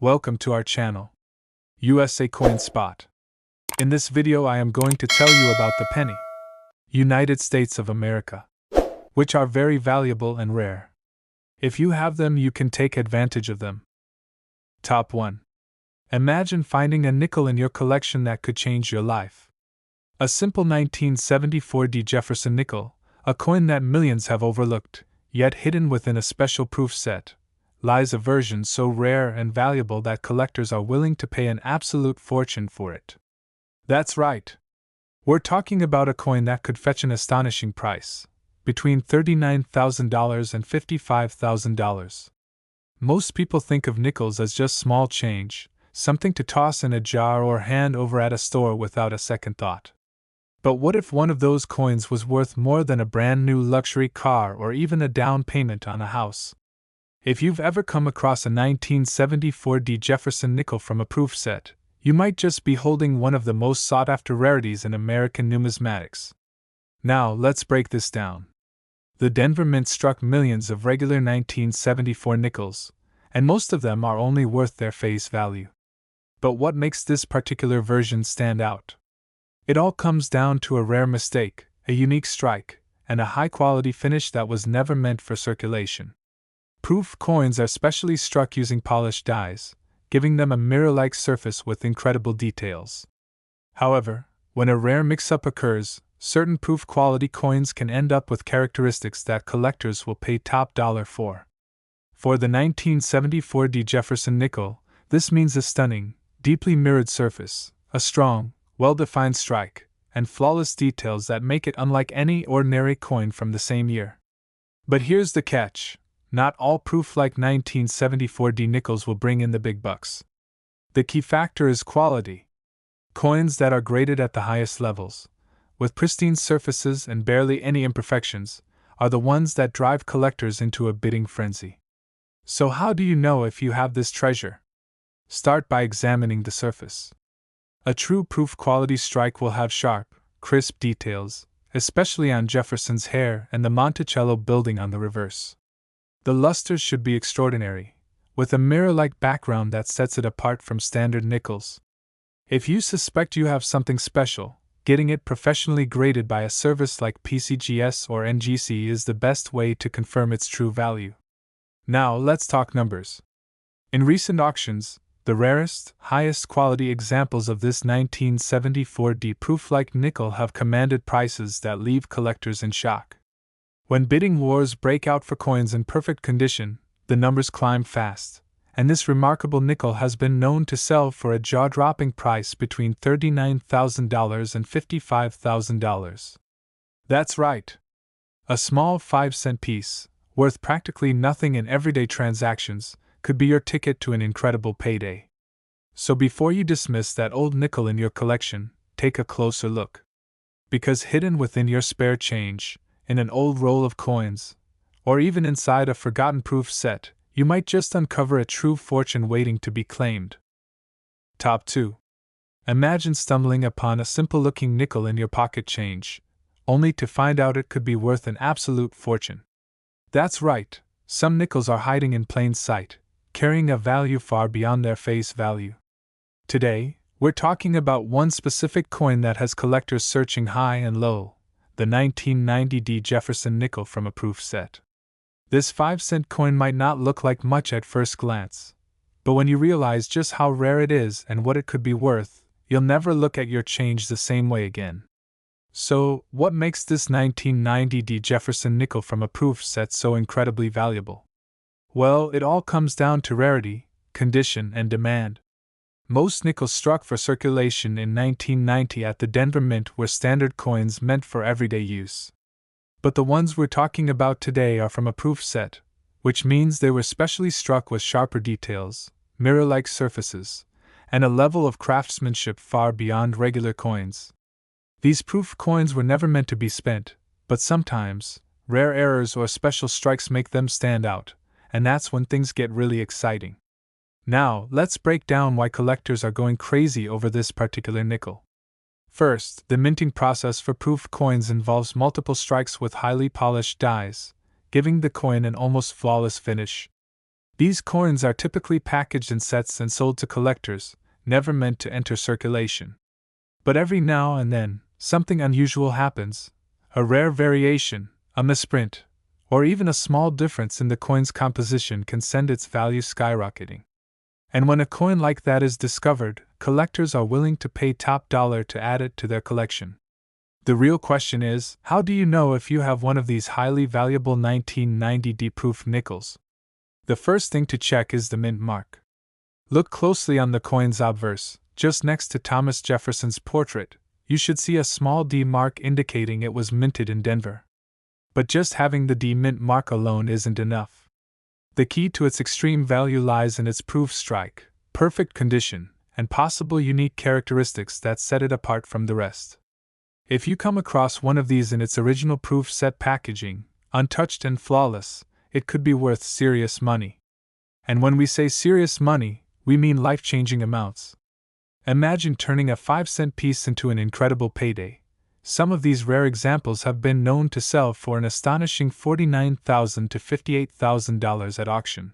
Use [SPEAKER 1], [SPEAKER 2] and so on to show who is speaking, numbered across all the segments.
[SPEAKER 1] Welcome to our channel, USA Coin Spot. In this video I am going to tell you about the penny, United States of America, which are very valuable and rare. If you have them, you can take advantage of them. Top 1. Imagine finding a nickel in your collection that could change your life. A simple 1974 Jefferson nickel, a coin that millions have overlooked, yet hidden within a special proof set, lies a version so rare and valuable that collectors are willing to pay an absolute fortune for it. That's right. We're talking about a coin that could fetch an astonishing price, between $39,000 and $55,000. Most people think of nickels as just small change, something to toss in a jar or hand over at a store without a second thought. But what if one of those coins was worth more than a brand new luxury car or even a down payment on a house? If you've ever come across a 1974 Jefferson nickel from a proof set, you might just be holding one of the most sought-after rarities in American numismatics. Now, let's break this down. The Denver Mint struck millions of regular 1974 nickels, and most of them are only worth their face value. But what makes this particular version stand out? It all comes down to a rare mistake, a unique strike, and a high-quality finish that was never meant for circulation. Proof coins are specially struck using polished dies, giving them a mirror-like surface with incredible details. However, when a rare mix-up occurs, certain proof quality coins can end up with characteristics that collectors will pay top dollar for. For the 1974 Jefferson nickel, this means a stunning, deeply mirrored surface, a strong, well-defined strike, and flawless details that make it unlike any ordinary coin from the same year. But here's the catch. Not all proof-like 1974 nickels will bring in the big bucks. The key factor is quality. Coins that are graded at the highest levels, with pristine surfaces and barely any imperfections, are the ones that drive collectors into a bidding frenzy. So how do you know if you have this treasure? Start by examining the surface. A true proof quality strike will have sharp, crisp details, especially on Jefferson's hair and the Monticello building on the reverse. The luster should be extraordinary, with a mirror-like background that sets it apart from standard nickels. If you suspect you have something special, getting it professionally graded by a service like PCGS or NGC is the best way to confirm its true value. Now let's talk numbers. In recent auctions, the rarest, highest quality examples of this 1974 proof-like nickel have commanded prices that leave collectors in shock. When bidding wars break out for coins in perfect condition, the numbers climb fast, and this remarkable nickel has been known to sell for a jaw-dropping price between $39,000 and $55,000. That's right. A small 5-cent piece, worth practically nothing in everyday transactions, could be your ticket to an incredible payday. So before you dismiss that old nickel in your collection, take a closer look. Because hidden within your spare change, in an old roll of coins, or even inside a forgotten proof set, you might just uncover a true fortune waiting to be claimed. Top 2. Imagine stumbling upon a simple-looking nickel in your pocket change, only to find out it could be worth an absolute fortune. That's right, some nickels are hiding in plain sight, carrying a value far beyond their face value. Today, we're talking about one specific coin that has collectors searching high and low, the 1990 Jefferson nickel from a proof set. This 5-cent coin might not look like much at first glance, but when you realize just how rare it is and what it could be worth, you'll never look at your change the same way again. So, what makes this 1990 Jefferson nickel from a proof set so incredibly valuable? Well, it all comes down to rarity, condition, and demand. Most nickels struck for circulation in 1990 at the Denver Mint were standard coins meant for everyday use. But the ones we're talking about today are from a proof set, which means they were specially struck with sharper details, mirror-like surfaces, and a level of craftsmanship far beyond regular coins. These proof coins were never meant to be spent, but sometimes, rare errors or special strikes make them stand out, and that's when things get really exciting. Now, let's break down why collectors are going crazy over this particular nickel. First, the minting process for proof coins involves multiple strikes with highly polished dies, giving the coin an almost flawless finish. These coins are typically packaged in sets and sold to collectors, never meant to enter circulation. But every now and then, something unusual happens. A rare variation, a misprint, or even a small difference in the coin's composition can send its value skyrocketing. And when a coin like that is discovered, collectors are willing to pay top dollar to add it to their collection. The real question is, how do you know if you have one of these highly valuable 1990 proof nickels? The first thing to check is the mint mark. Look closely on the coin's obverse, just next to Thomas Jefferson's portrait. You should see a small D mark indicating it was minted in Denver. But just having the D mint mark alone isn't enough. The key to its extreme value lies in its proof strike, perfect condition, and possible unique characteristics that set it apart from the rest. If you come across one of these in its original proof set packaging, untouched and flawless, it could be worth serious money. And when we say serious money, we mean life-changing amounts. Imagine turning a 5-cent piece into an incredible payday. Some of these rare examples have been known to sell for an astonishing $49,000 to $58,000 at auction.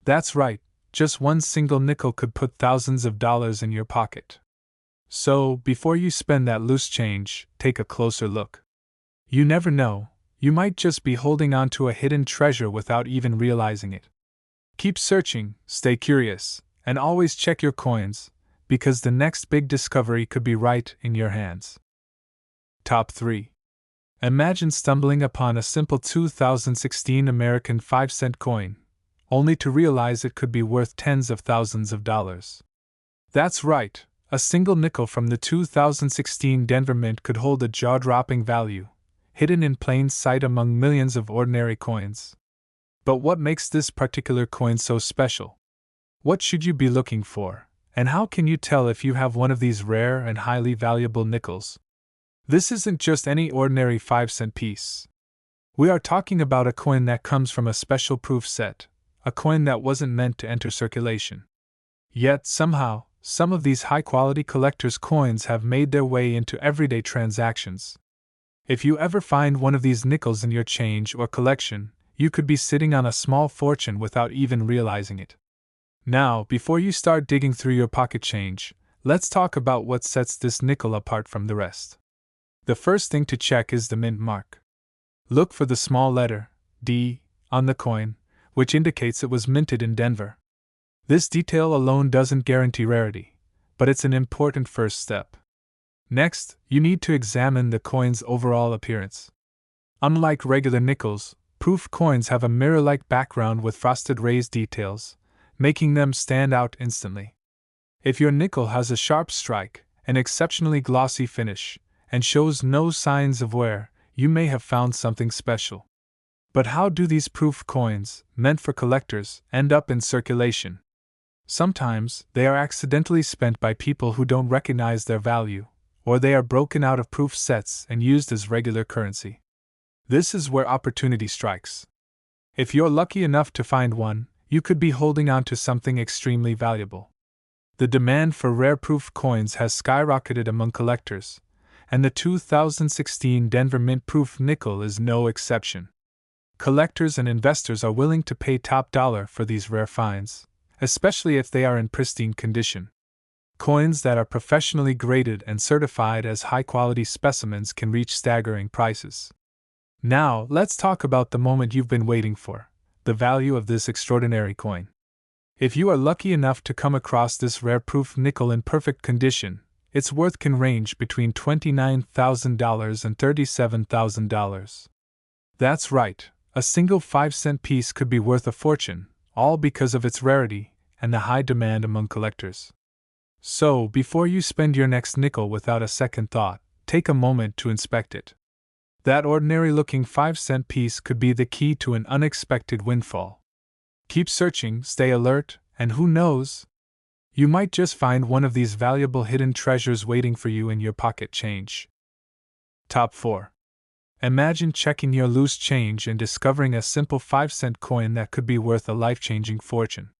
[SPEAKER 1] That's right, just one single nickel could put thousands of dollars in your pocket. So, before you spend that loose change, take a closer look. You never know, you might just be holding on to a hidden treasure without even realizing it. Keep searching, stay curious, and always check your coins, because the next big discovery could be right in your hands. Top 3. Imagine stumbling upon a simple 2016 American 5-cent coin, only to realize it could be worth tens of thousands of dollars. That's right, a single nickel from the 2016 Denver Mint could hold a jaw-dropping value, hidden in plain sight among millions of ordinary coins. But what makes this particular coin so special? What should you be looking for, and how can you tell if you have one of these rare and highly valuable nickels? This isn't just any ordinary 5-cent piece. We are talking about a coin that comes from a special proof set, a coin that wasn't meant to enter circulation. Yet, somehow, some of these high-quality collectors' coins have made their way into everyday transactions. If you ever find one of these nickels in your change or collection, you could be sitting on a small fortune without even realizing it. Now, before you start digging through your pocket change, let's talk about what sets this nickel apart from the rest. The first thing to check is the mint mark. Look for the small letter, D, on the coin, which indicates it was minted in Denver. This detail alone doesn't guarantee rarity, but it's an important first step. Next, you need to examine the coin's overall appearance. Unlike regular nickels, proof coins have a mirror-like background with frosted raised details, making them stand out instantly. If your nickel has a sharp strike, an exceptionally glossy finish, and shows no signs of wear, you may have found something special. But how do these proof coins, meant for collectors, end up in circulation? Sometimes, they are accidentally spent by people who don't recognize their value, or they are broken out of proof sets and used as regular currency. This is where opportunity strikes. If you're lucky enough to find one, you could be holding on to something extremely valuable. The demand for rare proof coins has skyrocketed among collectors, and the 2016 Denver Mint proof nickel is no exception. Collectors and investors are willing to pay top dollar for these rare finds, especially if they are in pristine condition. Coins that are professionally graded and certified as high-quality specimens can reach staggering prices. Now, let's talk about the moment you've been waiting for, the value of this extraordinary coin. If you are lucky enough to come across this rare proof nickel in perfect condition, its worth can range between $29,000 and $37,000. That's right, a single 5-cent piece could be worth a fortune, all because of its rarity and the high demand among collectors. So, before you spend your next nickel without a second thought, take a moment to inspect it. That ordinary-looking 5-cent piece could be the key to an unexpected windfall. Keep searching, stay alert, and who knows? You might just find one of these valuable hidden treasures waiting for you in your pocket change. Top 4. Imagine checking your loose change and discovering a simple 5-cent coin that could be worth a life-changing fortune.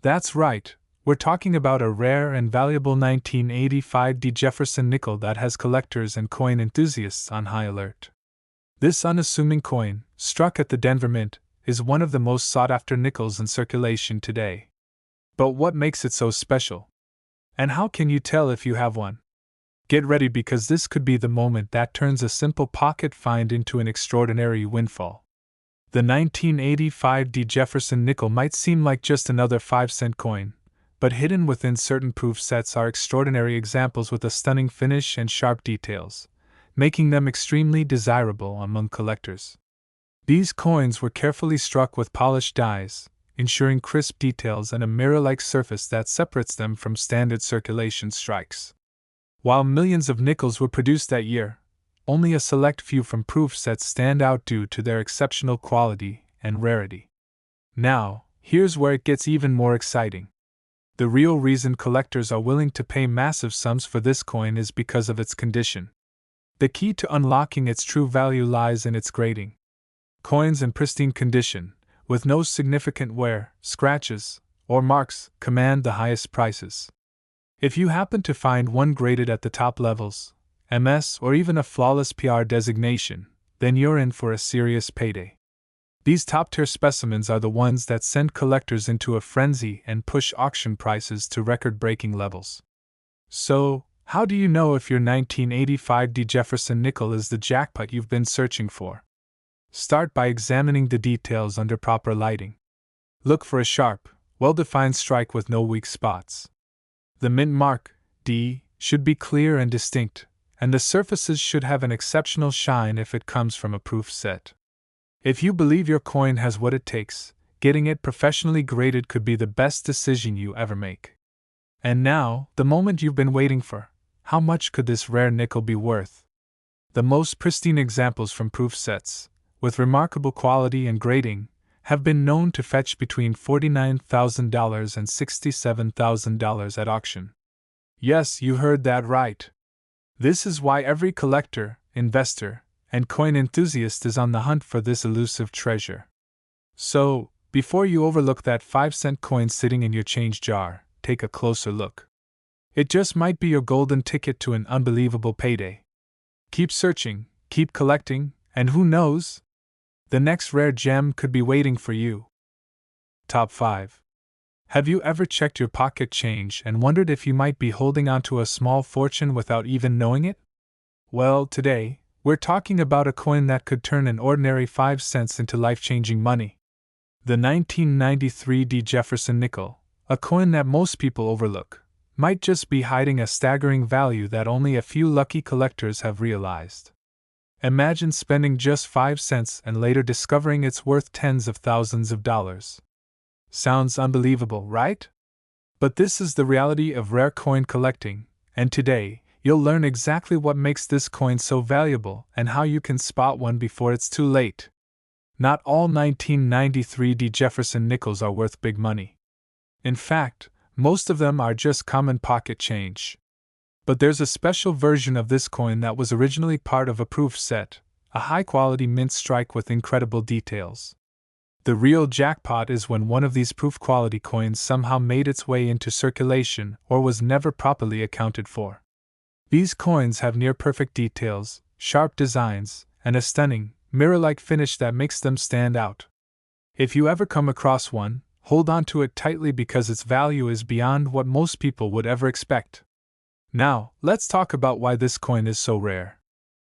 [SPEAKER 1] That's right, we're talking about a rare and valuable 1985 Jefferson nickel that has collectors and coin enthusiasts on high alert. This unassuming coin, struck at the Denver Mint, is one of the most sought-after nickels in circulation today. But what makes it so special? And how can you tell if you have one? Get ready, because this could be the moment that turns a simple pocket find into an extraordinary windfall. The 1985 Jefferson nickel might seem like just another 5-cent coin, but hidden within certain proof sets are extraordinary examples with a stunning finish and sharp details, making them extremely desirable among collectors. These coins were carefully struck with polished dies, ensuring crisp details and a mirror-like surface that separates them from standard circulation strikes. While millions of nickels were produced that year, only a select few from proof sets stand out due to their exceptional quality and rarity. Now, here's where it gets even more exciting. The real reason collectors are willing to pay massive sums for this coin is because of its condition. The key to unlocking its true value lies in its grading. Coins in pristine condition, with no significant wear, scratches, or marks, command the highest prices. If you happen to find one graded at the top levels, MS, or even a flawless PR designation, then you're in for a serious payday. These top-tier specimens are the ones that send collectors into a frenzy and push auction prices to record-breaking levels. So, how do you know if your 1985 Jefferson nickel is the jackpot you've been searching for? Start by examining the details under proper lighting. Look for a sharp, well-defined strike with no weak spots. The mint mark, D, should be clear and distinct, and the surfaces should have an exceptional shine if it comes from a proof set. If you believe your coin has what it takes, getting it professionally graded could be the best decision you ever make. And now, the moment you've been waiting for. How much could this rare nickel be worth? The most pristine examples from proof sets, with remarkable quality and grading, have been known to fetch between $49,000 and $67,000 at auction. Yes, you heard that right. This is why every collector, investor, and coin enthusiast is on the hunt for this elusive treasure. So, before you overlook that 5-cent coin sitting in your change jar, take a closer look. It just might be your golden ticket to an unbelievable payday. Keep searching, keep collecting, and who knows? The next rare gem could be waiting for you. Top 5. Have you ever checked your pocket change and wondered if you might be holding onto a small fortune without even knowing it? Well, today, we're talking about a coin that could turn an ordinary 5 cents into life-changing money. The 1993 Jefferson nickel, a coin that most people overlook, might just be hiding a staggering value that only a few lucky collectors have realized. Imagine spending just 5 cents and later discovering it's worth tens of thousands of dollars. Sounds unbelievable, right? But this is the reality of rare coin collecting, and today, you'll learn exactly what makes this coin so valuable and how you can spot one before it's too late. Not all 1993 Jefferson nickels are worth big money. In fact, most of them are just common pocket change. But there's a special version of this coin that was originally part of a proof set, a high-quality mint strike with incredible details. The real jackpot is when one of these proof-quality coins somehow made its way into circulation or was never properly accounted for. These coins have near-perfect details, sharp designs, and a stunning, mirror-like finish that makes them stand out. If you ever come across one, hold on to it tightly because its value is beyond what most people would ever expect. Now, let's talk about why this coin is so rare.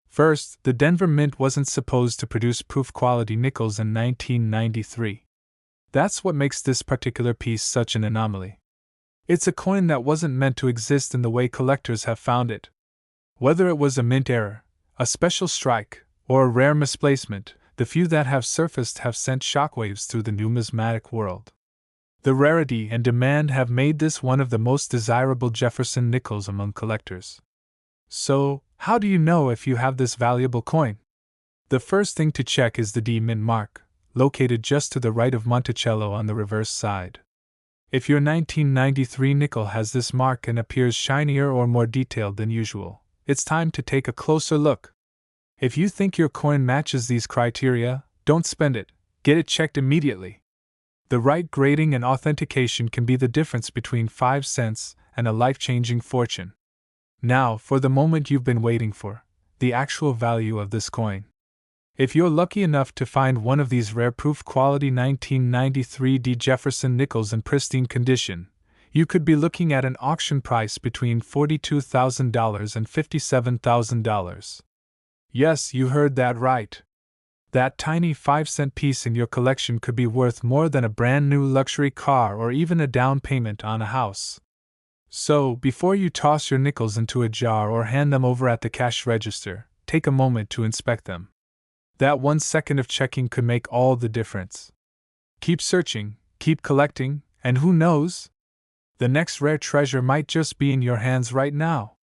[SPEAKER 1] First, the Denver Mint wasn't supposed to produce proof-quality nickels in 1993. That's what makes this particular piece such an anomaly. It's a coin that wasn't meant to exist in the way collectors have found it. Whether it was a mint error, a special strike, or a rare misplacement, the few that have surfaced have sent shockwaves through the numismatic world. The rarity and demand have made this one of the most desirable Jefferson nickels among collectors. So, how do you know if you have this valuable coin? The first thing to check is the D mint mark, located just to the right of Monticello on the reverse side. If your 1993 nickel has this mark and appears shinier or more detailed than usual, it's time to take a closer look. If you think your coin matches these criteria, don't spend it, get it checked immediately. The right grading and authentication can be the difference between 5 cents and a life-changing fortune. Now, for the moment you've been waiting for, the actual value of this coin. If you're lucky enough to find one of these rare proof quality 1993 D. Jefferson nickels in pristine condition, you could be looking at an auction price between $42,000 and $57,000. Yes, you heard that right. That tiny 5-cent piece in your collection could be worth more than a brand new luxury car or even a down payment on a house. So, before you toss your nickels into a jar or hand them over at the cash register, take a moment to inspect them. That 1 second of checking could make all the difference. Keep searching, keep collecting, and who knows? The next rare treasure might just be in your hands right now.